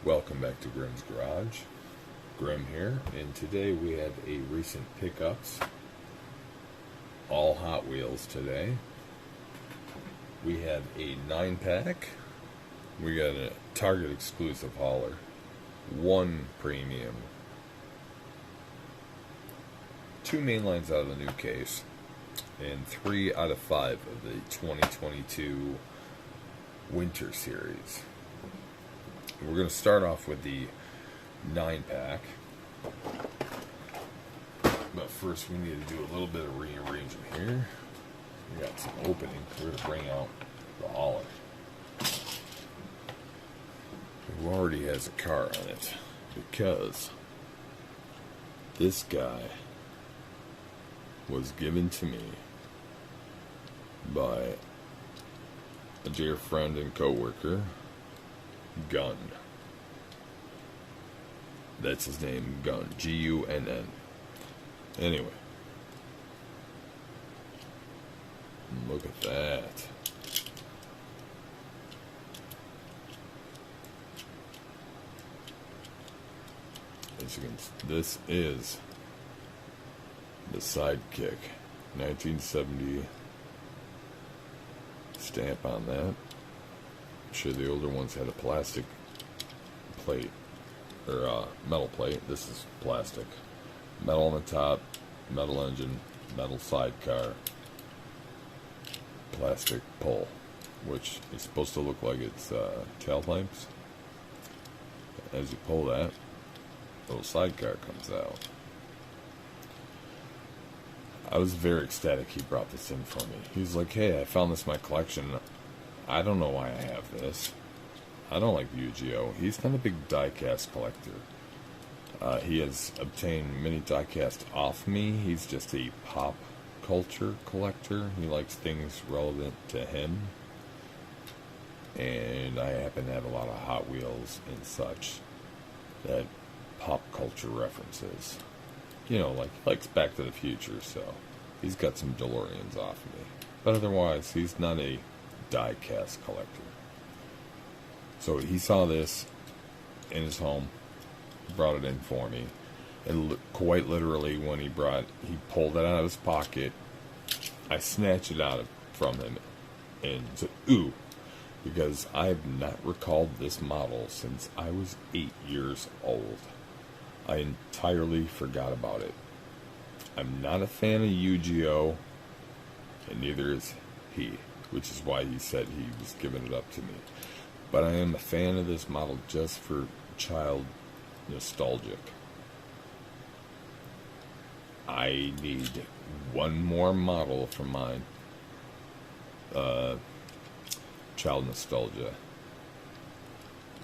Welcome back to Grimm's Garage. Grimm here, and today we have a recent pickups, all Hot Wheels today. We have a 9-pack. We got a Target exclusive hauler, 1 premium, 2 main lines out of the new case, and 3 out of 5 of the 2022 Winter Series. We're going to start off with the 9-pack. But first we need to do a little bit of rearrangement here. We got some opening. We're going to bring out the hauler, who already has a car on it, because this guy was given to me by a dear friend and co-worker, Gunn. That's his name, Gunn. G-U-N-N. Anyway. Look at that. As you can see, this is the Sidekick. 1970 stamp on that. I'm sure the older ones had a plastic plate, or metal plate. This is plastic. Metal on the top, metal engine, metal sidecar, plastic pole, which is supposed to look like it's tailpipes. As you pull that, little sidecar comes out. I was very ecstatic he brought this in for me. He was like, hey, I found this in my collection. I don't know why I have this. I don't like Yu-Gi-Oh! He's not a big diecast collector. He has obtained many diecast off me. He's just a pop culture collector. He likes things relevant to him. And I happen to have a lot of Hot Wheels and such that pop culture references. You know, like he likes Back to the Future, so he's got some DeLoreans off me. But otherwise, he's not a die-cast collector. So he saw this in his home, brought it in for me, and quite literally when he pulled it out of his pocket, I snatched it out from him and said, ooh, because I have not recalled this model since I was 8 years old. I entirely forgot about it. I'm not a fan of Yu-Gi-Oh! And neither is he, which is why he said he was giving it up to me. But I am a fan of this model just for child nostalgic. I need one more model for my child nostalgia,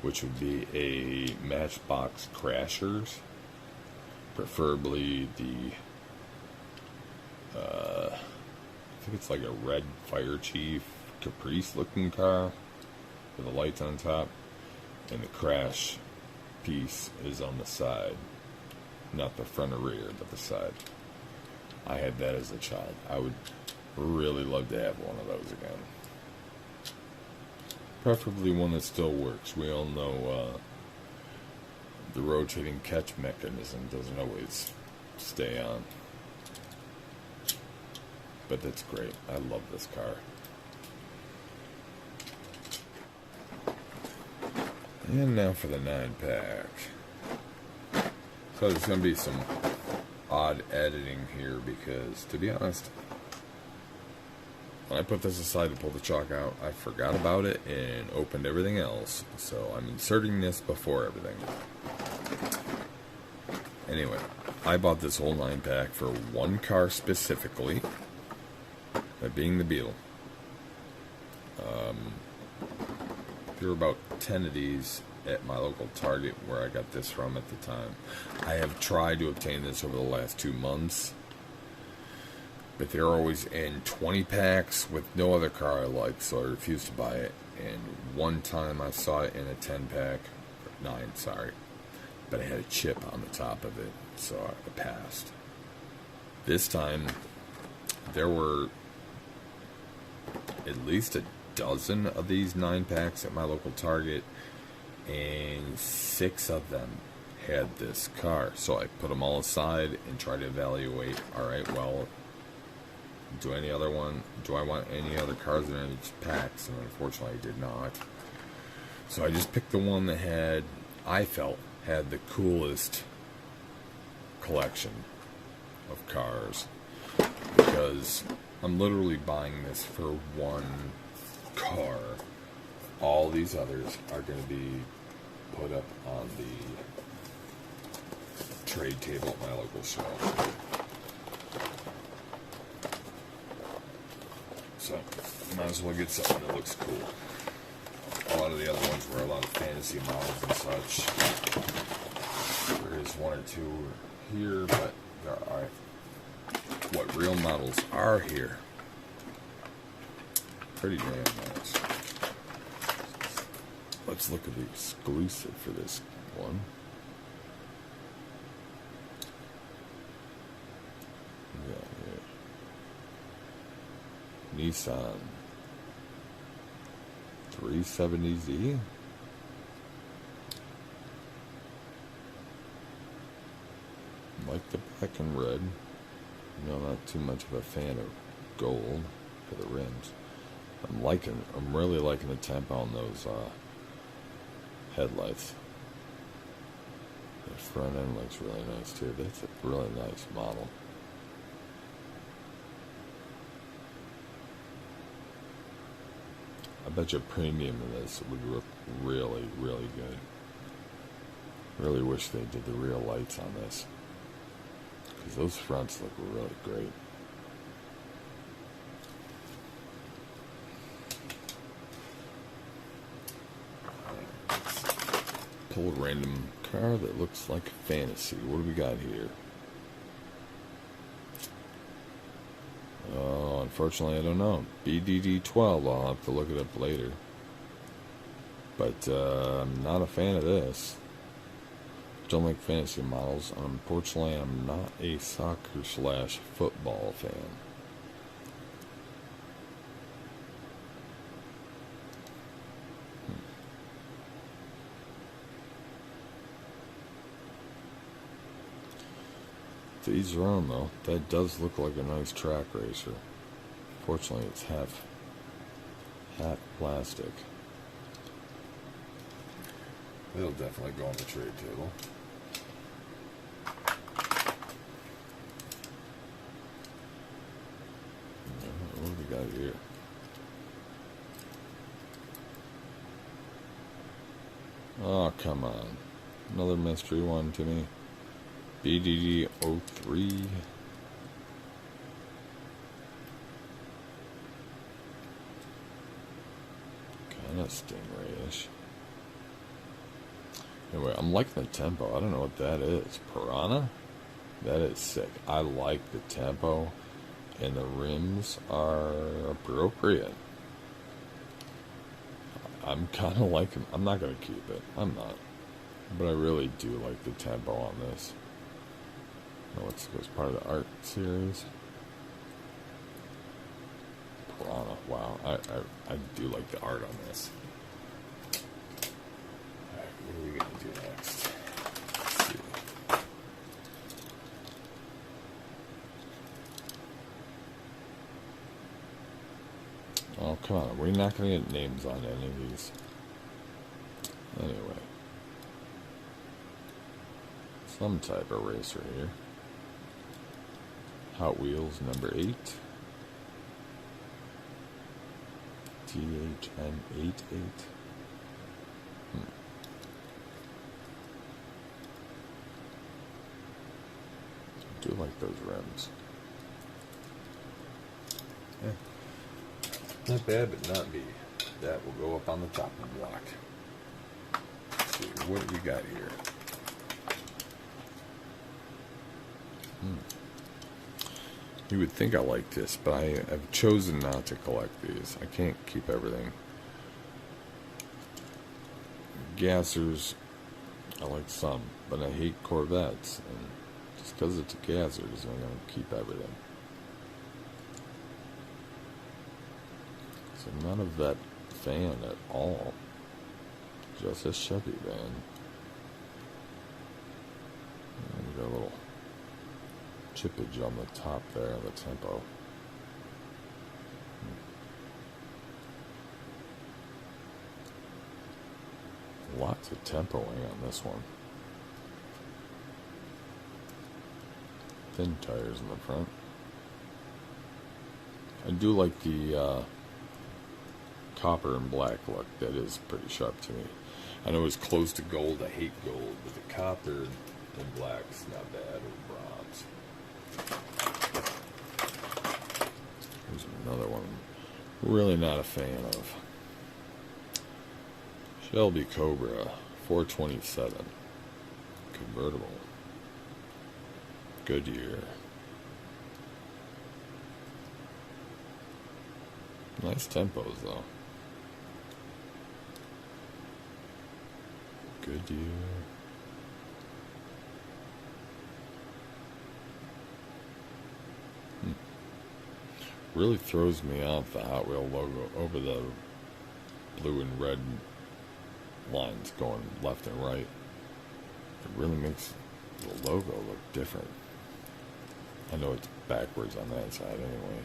which would be a Matchbox Crashers. Preferably the, I think it's like a red Fire Chief Caprice looking car with the lights on top, and the crash piece is on the side, not the front or rear, but the side. I had that as a child. I would really love to have one of those again. Preferably one that still works. We all know the rotating catch mechanism doesn't always stay on. But that's great. I love this car. And now for the 9-pack. So there's going to be some odd editing here because, to be honest, when I put this aside to pull the chalk out, I forgot about it and opened everything else. So I'm inserting this before everything. Anyway, I bought this whole 9-pack for one car specifically, that being the Beetle. There were about 10 of these at my local Target where I got this from at the time. I have tried to obtain this over the last 2 months, but they're always in 20 packs with no other car I like, so I refused to buy it. And one time I saw it in a 10-pack, 9, sorry, but it had a chip on the top of it, so I passed. This time, there were at least a dozen of these 9-packs at my local Target, and 6 of them had this car. So I put them all aside and tried to evaluate, alright, well, do I want any other cars in any packs? And unfortunately I did not. So I just picked the one that I felt had the coolest collection of cars, because I'm literally buying this for one car. All these others are going to be put up on the trade table at my local show. So, might as well get something that looks cool. A lot of the other ones were a lot of fantasy models and such. There is 1 or 2 here, but there are what real models are here. Pretty damn nice. Let's look at the exclusive for this one. Yeah, here. Nissan 370Z. Like the black and red. No, not too much of a fan of gold for the rims. I'm really liking the tempo on those headlights. The front end looks really nice too. That's a really nice model. I bet you premium in this would look really, really good. Really wish they did the real lights on this, because those fronts look really great. Pull a random car that looks like fantasy. What do we got here? Oh, unfortunately, I don't know. BDD12. I'll have to look it up later. But I'm not a fan of this. Don't like fantasy models. Unfortunately, I'm not a soccer/football fan. To each their own, though. That does look like a nice track racer. Fortunately, it's half plastic. It'll definitely go on the trade table. What do we got here? Oh, come on. Another mystery one to me. BDD03. Kind of Stingray-ish. Anyway, I'm liking the tempo. I don't know what that is. Piranha? That is sick. I like the tempo, and the rims are appropriate. I'm kind of liking. I'm not going to keep it. I'm not. But I really do like the tempo on this. Oh, it's part of the art series. Piranha. Wow. I do like the art on this. Alright, what are we going to do next? Let's see. Oh, come on. We're not going to get names on any of these. Anyway. Some type of racer here. Hot Wheels number 8. THM88. I do like those rims. Yeah. Not bad, but not me. That will go up on the top of the block. Let's see, what do we got here? You would think I like this, but I have chosen not to collect these. I can't keep everything. Gassers, I like some, but I hate Corvettes. And just because it's Gassers, I'm going to keep everything. So I'm not a vet fan at all. just a Chevy van. And we got a little chippage on the top there, the tempo. Lots of tempoing on this one. Thin tires in the front. I do like the copper and black look. That is pretty sharp to me. I know it's close to gold. I hate gold, but the copper and black's not bad, or bronze. Here's another one. Really not a fan of. Shelby Cobra 427 convertible. Goodyear. Nice tempos though. Goodyear. Really throws me off the Hot Wheel logo over the blue and red lines going left and right. It really makes the logo look different. I know it's backwards on that side anyway.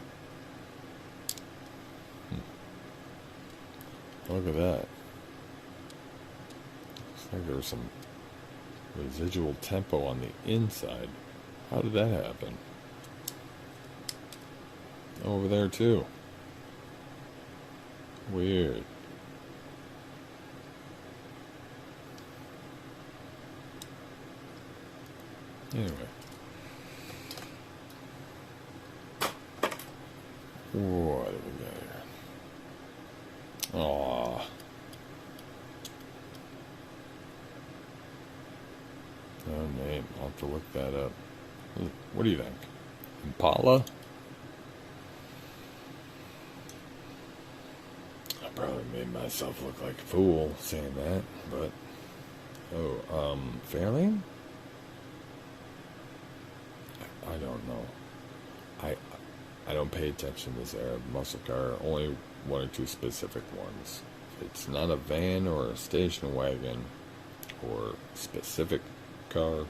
Look at that. Looks like there's some residual tempo on the inside. How did that happen? Over there too. Weird. Anyway. What do we got here? Aww. No name. I'll have to look that up. What do you think? Impala? I probably made myself look like a fool saying that, but... Oh, Fairlane? I don't know. I don't pay attention to this Arab muscle car, only one or two specific ones. If it's not a van or a station wagon or specific car,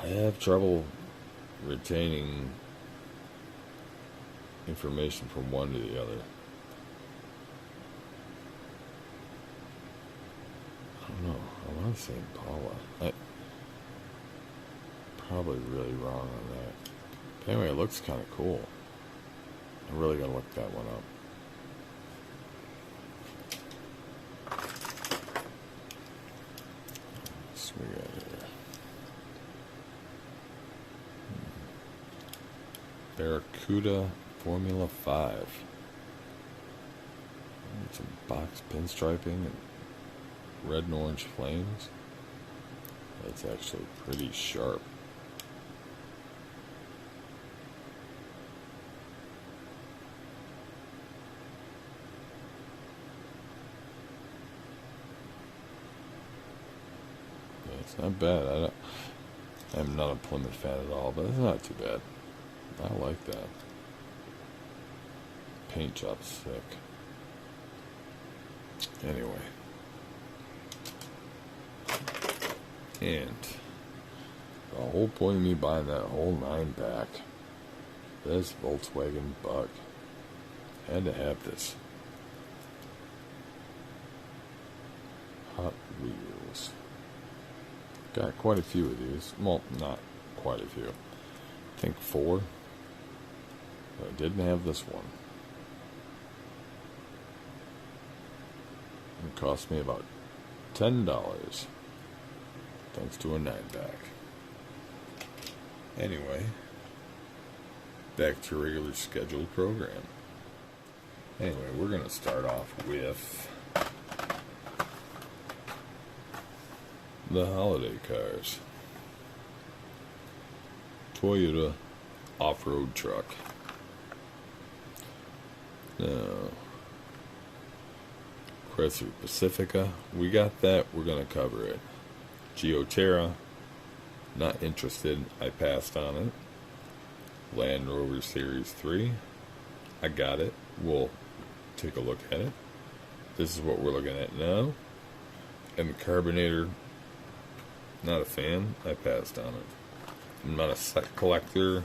I have trouble retaining information from one to the other. I don't know. I want to say Impala. Probably really wrong on that. But anyway, it looks kind of cool. I'm really gonna look that one up. What's we got here? Barracuda Formula 5. Some box pinstriping and red and orange flames. That's actually pretty sharp. It's not bad. I'm not a Plymouth fan at all, but it's not too bad. I like that. Paint job's sick. Anyway. And the whole point of me buying that whole 9-pack, this Volkswagen Bug, had to have this. Hot Wheels. Got quite a few of these. Well, not quite a few. I think 4. But I didn't have this one. It cost me about $10. Thanks to a 9-pack. Anyway, back to regular scheduled program. Anyway, we're going to start off with the holiday cars. Toyota off-road truck. Now, Chrysler Pacifica, we got that, we're going to cover it. Geoterra, not interested, I passed on it. Land Rover Series 3, I got it, we'll take a look at it. this is what we're looking at now. And the carbonator, not a fan. I passed on it. I'm not a set collector.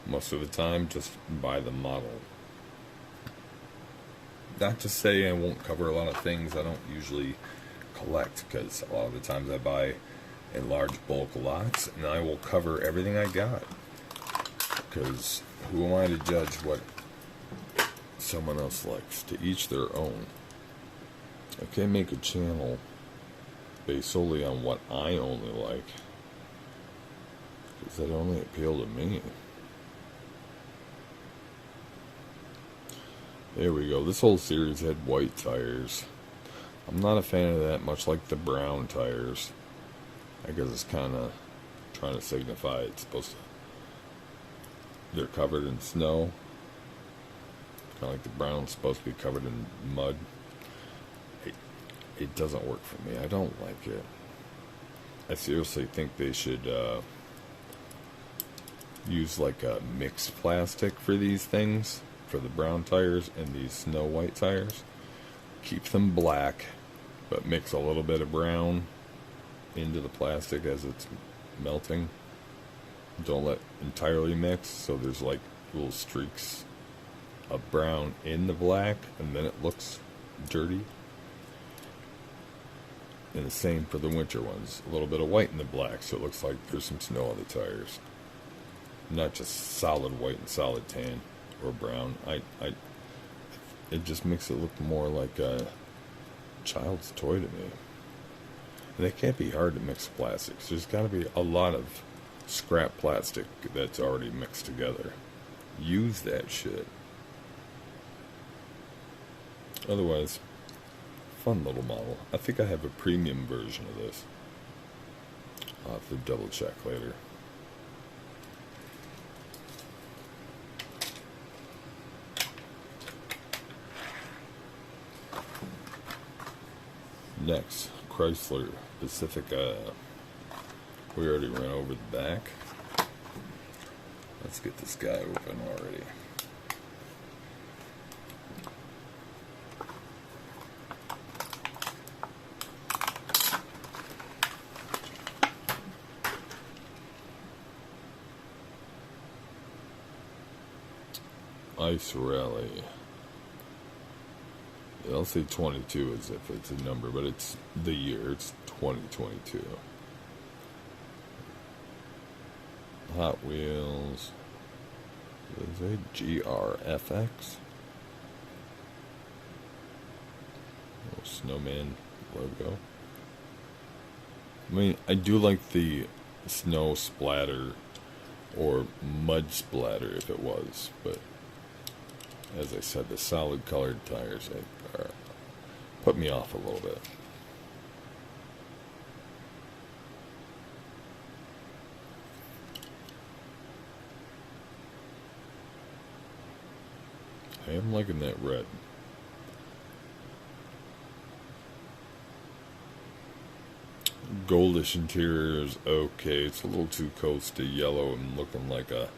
Most of the time, just buy the model. Not to say I won't cover a lot of things I don't usually collect, because a lot of the times I buy in large bulk lots, and I will cover everything I got. Because who am I to judge what someone else likes? To each their own. I can't make a channel based solely on what I only like, because that only appeal to me. There we go. This whole series had white tires. I'm not a fan of that, much like the brown tires. I guess it's kind of trying to signify it's supposed to... They're covered in snow. Kind of like the brown's supposed to be covered in mud. It doesn't work for me. I don't like it. I seriously think they should use like a mixed plastic for these things, for the brown tires and these snow white tires. Keep them black, but mix a little bit of brown into the plastic as it's melting. Don't let entirely mix, so there's like little streaks of brown in the black, and then it looks dirty. And the same for the winter ones. A little bit of white in the black, so it looks like there's some snow on the tires. Not just solid white and solid tan or brown. It just makes it look more like a child's toy to me. And they can't be hard to mix plastics. There's got to be a lot of scrap plastic that's already mixed together. Use that shit. Otherwise, fun little model. I think I have a premium version of this. I'll have to double check later. Next, Chrysler Pacifica. We already ran over the back. Let's get this guy open already. Ice Rally. I'll say 22 as if it's a number, but it's the year. It's 2022. Hot Wheels. Is it GRFX? Little snowman logo. I mean, I do like the snow splatter or mud splatter if it was, but as I said, the solid colored tires put me off a little bit. I am liking that red. Goldish interior is okay. It's a little too close to yellow and looking like a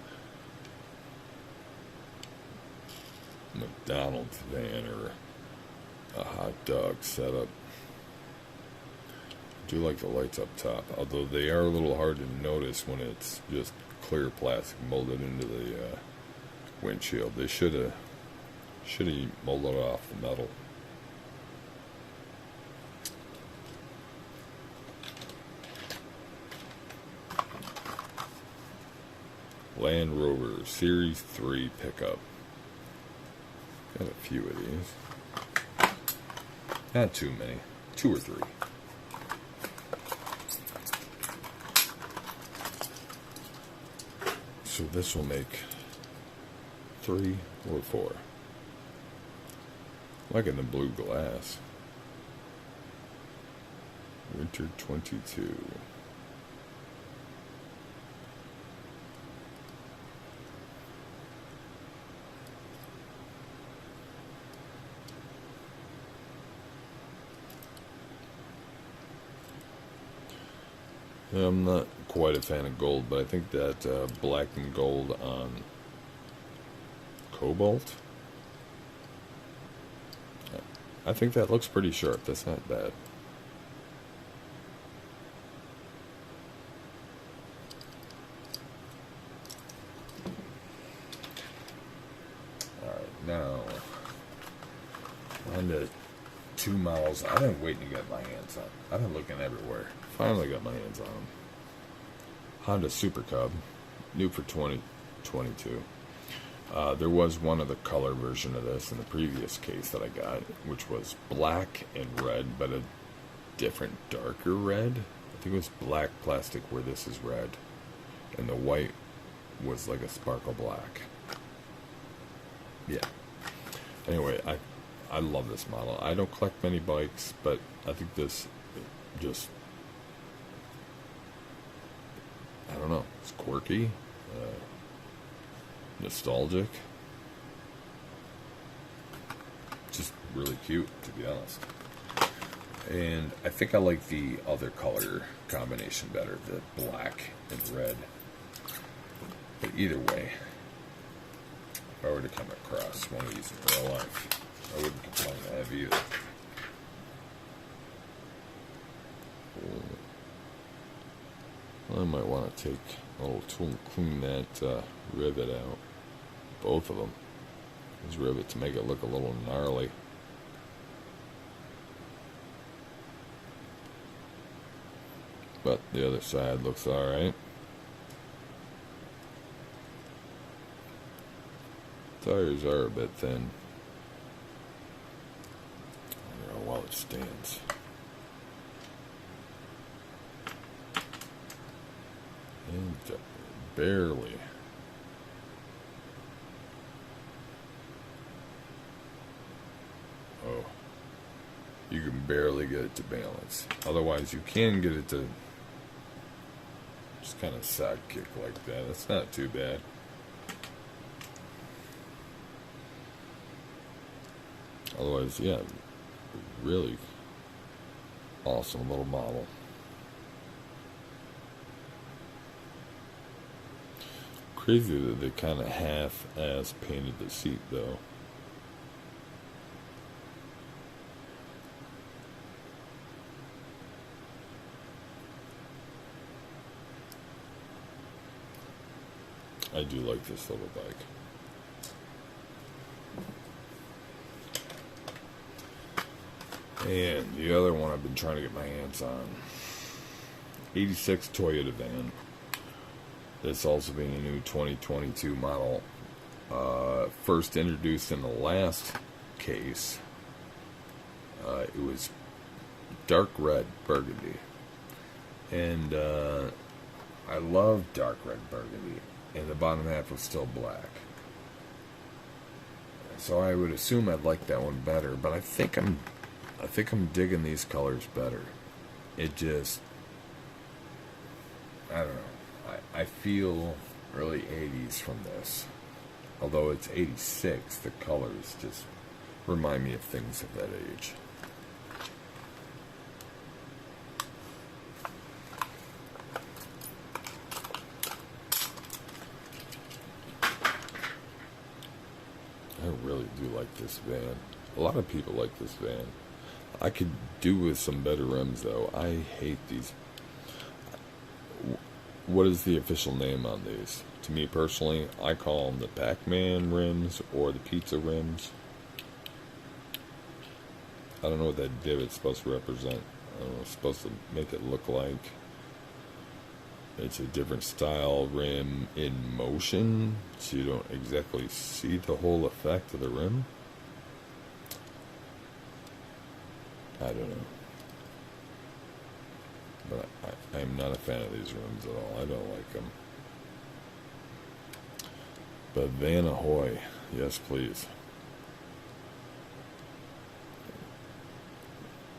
McDonald's van or a hot dog setup. I do like the lights up top, although they are a little hard to notice when it's just clear plastic molded into the windshield. They should have molded off the metal. Land Rover Series 3 pickup. Got a few of these. Not too many. 2 or 3. So this will make 3 or 4. Liking the blue glass. Winter 22. I'm not quite a fan of gold, but I think that black and gold on cobalt. I think that looks pretty sharp. That's not bad. Alright, now on to two models I've been waiting to get my hands on. I've been looking everywhere. Finally got my hands on them. Honda Super Cub, new for 2022. There was one other color version of this in the previous case that I got, which was black and red, but a different, darker red. I think it was black plastic where this is red, and the white was like a sparkle black. Yeah. Anyway, I love this model. I don't collect many bikes, but I think this just, I don't know, it's quirky, nostalgic, just really cute, to be honest. And I think I like the other color combination better, the black and red. But either way, if I were to come across one of these in real life, I wouldn't complain to have either. I might want to take a little tool and clean that rivet out. Both of them. These rivets to make it look a little gnarly. But the other side looks alright. Tires are a bit thin. I don't know while it stands. And barely. Oh. You can barely get it to balance. Otherwise, you can get it to just kind of side kick like that. That's not too bad. Otherwise, yeah, really awesome little model. Crazy that they kind of half-ass painted the seat, though. I do like this little bike. And the other one I've been trying to get my hands on, 86 Toyota van. This also being a new 2022 model. First introduced in the last case. It was dark red burgundy. And I love dark red burgundy. And the bottom half was still black. So I would assume I'd like that one better, but I think I'm digging these colors better. It just, I don't know. I feel early 80s from this. Although it's 86, the colors just remind me of things of that age. I really do like this van. A lot of people like this van. I could do with some better rims, though. I hate these. What is the official name on these? To me personally, I call them the Pac-Man rims or the pizza rims. I don't know what that divot's supposed to represent. I don't know, it's supposed to make it look like it's a different style rim in motion, so you don't exactly see the whole effect of the rim. I don't know. But I'm not a fan of these rims at all. I don't like them. But Van Ahoy, yes please.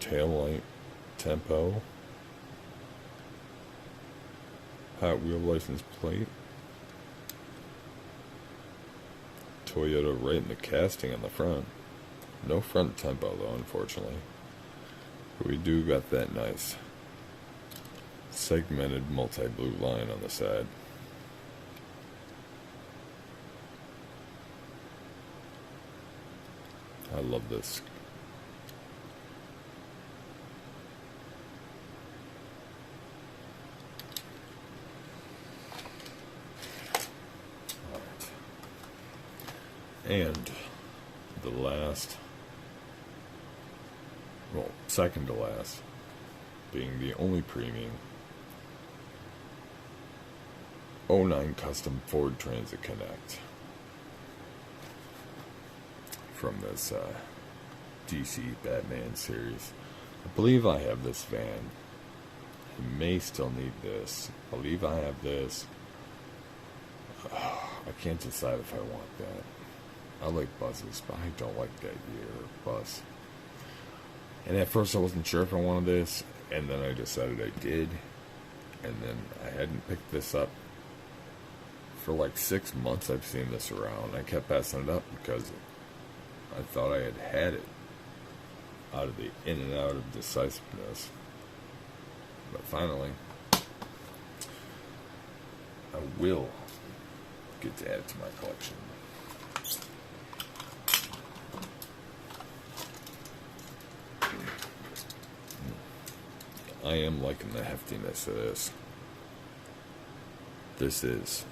Taillight tempo. Hot Wheel license plate. Toyota right in the casting on the front. No front tempo though, unfortunately. But we do got that nice segmented multi-blue line on the side. I love this And the last, well, second to last, being the only premium, '09 Custom Ford Transit Connect from this DC Batman series. I believe I have this van. I may still need this. I believe I have this. I can't decide if I want that. I like buses, but I don't like that year bus. And at first I wasn't sure if I wanted this, and then I decided I did. And then I hadn't picked this up for like 6 months. I've seen this around. I kept passing it up because I thought I had it out of the in and out of decisiveness. But finally, I will get to add it to my collection. I am liking the heftiness of this. This is,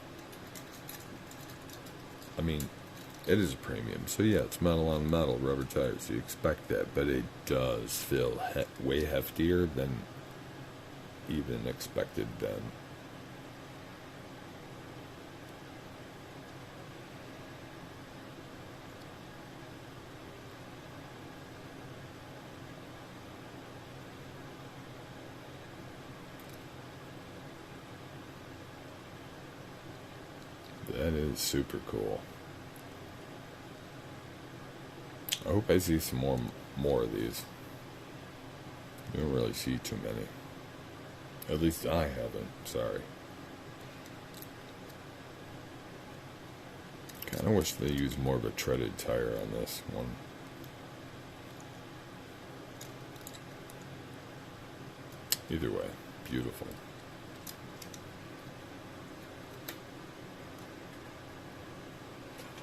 I mean, it is a premium, so yeah, it's metal on metal, rubber tires, you expect that, but it does feel way heftier than even expected then. That is super cool. I hope I see some more of these. You don't really see too many. At least I haven't. Sorry. Kind of wish they used more of a treaded tire on this one. Either way, beautiful.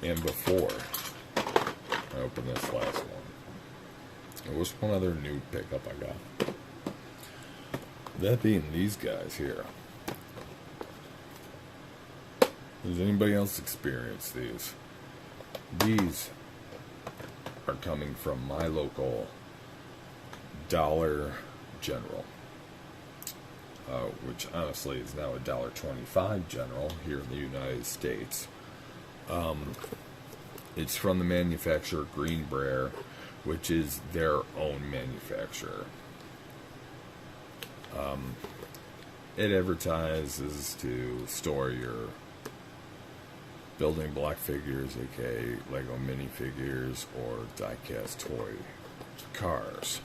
And before I open this last one, there was one other new pickup I got. That being these guys here. Does anybody else experience these? These are coming from my local Dollar General, which honestly is now a $1.25 General here in the United States. It's from the manufacturer Green Brier, which is their own manufacturer. It advertises to store your building block figures, aka Lego minifigures, or diecast toy cars.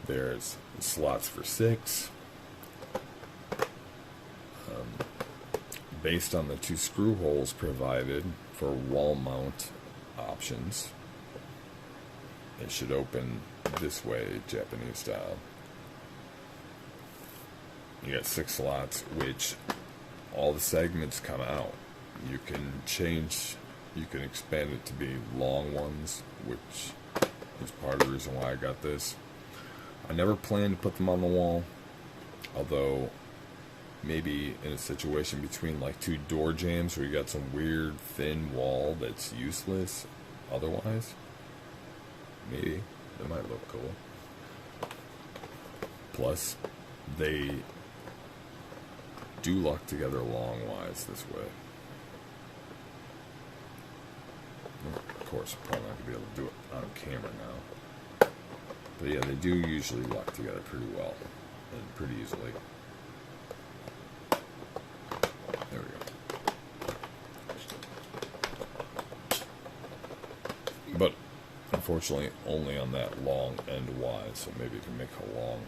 There's slots for 6. Based on the 2 screw holes provided for wall mount options. It should open this way, Japanese style. You got 6 slots, which all the segments come out. You can expand it to be long ones, which is part of the reason why I got this. I never planned to put them on the wall, although maybe in a situation between like 2 door jambs where you got some weird thin wall that's useless otherwise, maybe that might look cool. Plus, they do lock together long-wise this way. Of course, I'm probably not going to be able to do it on camera now. But yeah, they do usually lock together pretty well and pretty easily. There we go. But unfortunately, only on that long end wide, so maybe you can make a long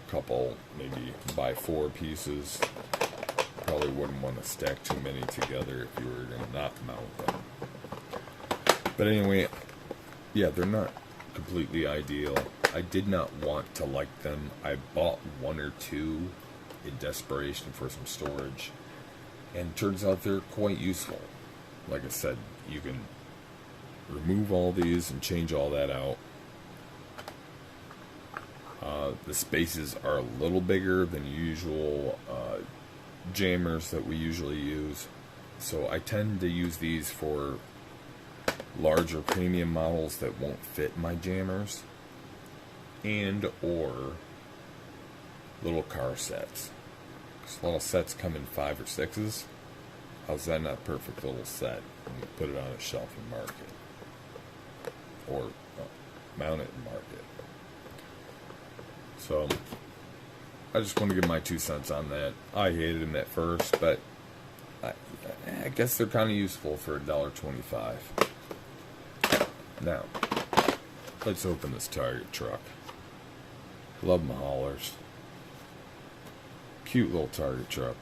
couple, maybe buy 4 pieces. Probably wouldn't want to stack too many together if you were going to not mount them. But anyway, yeah, they're not completely ideal. I did not want to like them. I bought 1 or 2 in desperation for some storage, and it turns out they're quite useful. Like I said, you can remove all these and change all that out. The spaces are a little bigger than usual jammers that we usually use. So I tend to use these for larger premium models that won't fit my jammers, and or little car sets. Because a lot of sets come in 5 or 6s. How's that not a perfect little set? And you put it on a shelf and market, or mount it and market. So I just want to give my 2 cents on that. I hated them at first, but I guess they're kind of useful for $1.25. Now, let's open this Target truck. Love my haulers. Cute little Target truck.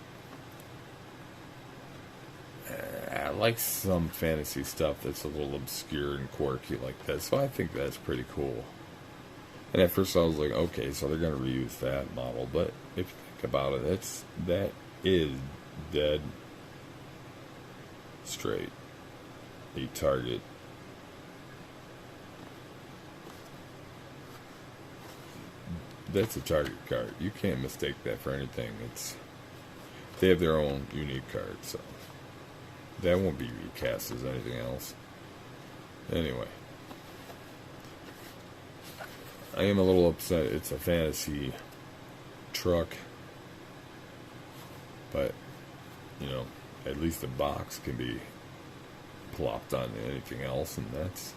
I like some fantasy stuff that's a little obscure and quirky like this, so I think that's pretty cool. And at first I was like, okay, so they're going to reuse that model, but if you think about it, that is dead straight a Target. That's a Target card. You can't mistake that for anything. They have their own unique card, so that won't be recast as anything else. Anyway, I am a little upset. It's a fantasy truck, but you know, at least the box can be plopped onto anything else, and that's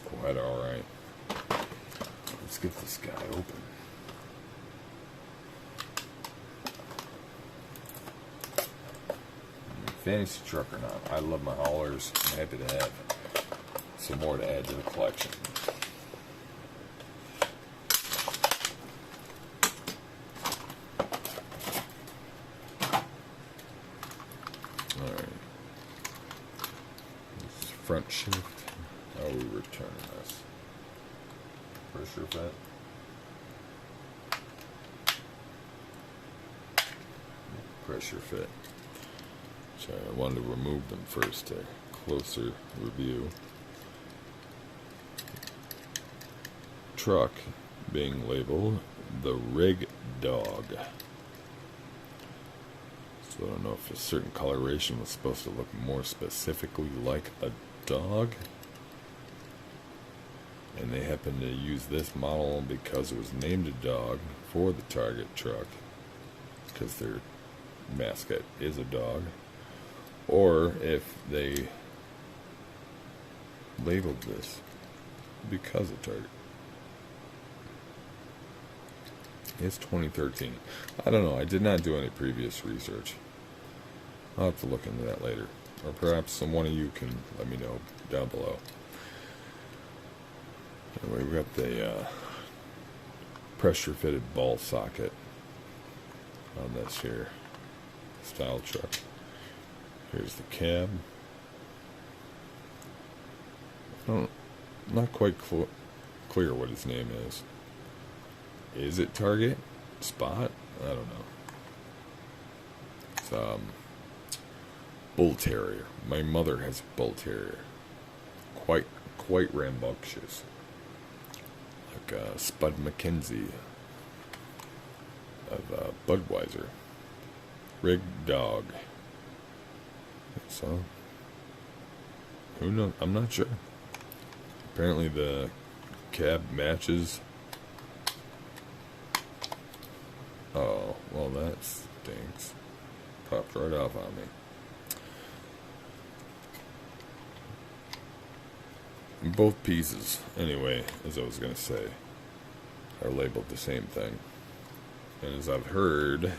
quite all right. Let's get this guy open. Fantasy truck or not, I love my haulers. I'm happy to have some more to add to the collection. Alright. This front shift. How are we returning this? Pressure fit. Pressure fit. So I wanted to remove them first, a closer review. Truck being labeled the Rig Dog. So I don't know if a certain coloration was supposed to look more specifically like a dog. And they happened to use this model because it was named a dog for the Target truck, because their mascot is a dog. Or if they labeled this because of Target. It's 2013. I don't know. I did not do any previous research. I'll have to look into that later. Or perhaps one of you can let me know down below. Anyway, we got the pressure fitted ball socket on this here style truck. Here's the cab. I'm not quite clear what his name is. Is it Target? Spot? I don't know. It's Bull Terrier. My mother has a Bull Terrier. Quite rambunctious. Like Spud McKenzie of Budweiser. Rig Dog. So, who knows? I'm not sure. Apparently the cab matches. Oh, well that stinks. Popped right off on me. Both pieces, anyway, as I was going to say, are labeled the same thing. And as I've heard,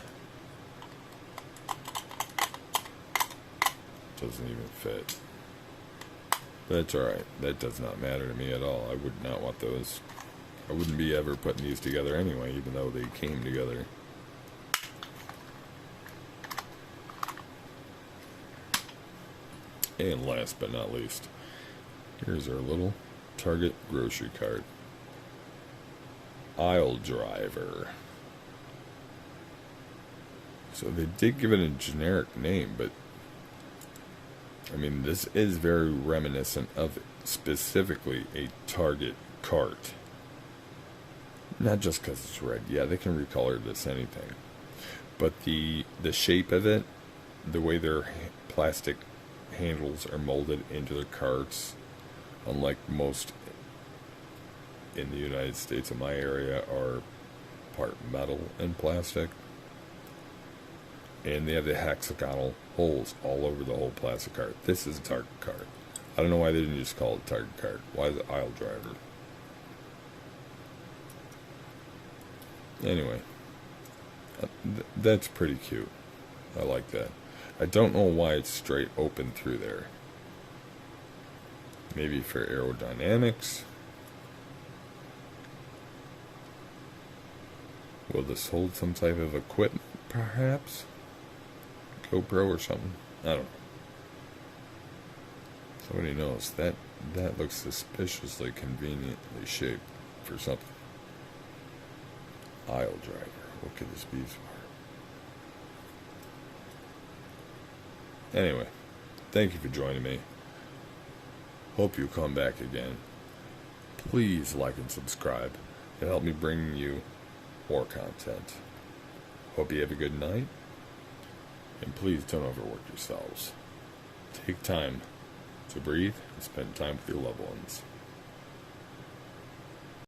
doesn't even fit. But that's alright. That does not matter to me at all. I would not want those. I wouldn't be ever putting these together anyway, even though they came together. And last but not least, here's our little Target grocery cart. Aisle driver. So they did give it a generic name, but I mean, this is very reminiscent of specifically a Target cart. Not just because it's red. Yeah, they can recolor this anything. But the shape of it, the way their plastic handles are molded into the carts, unlike most in the United States in my area are part metal and plastic. And they have the hexagonal holes all over the whole plastic cart. This is a Target cart. I don't know why they didn't just call it a Target cart. Why is it aisle driver? Anyway, that's pretty cute. I like that. I don't know why it's straight open through there. Maybe for aerodynamics. Will this hold some type of equipment, perhaps? GoPro or something? I don't know. Somebody knows. That looks suspiciously conveniently shaped for something. Aisle driver. What could this be for? Anyway, thank you for joining me. Hope you come back again. Please like and subscribe. It'll help me bring you more content. Hope you have a good night. And please don't overwork yourselves. Take time to breathe and spend time with your loved ones.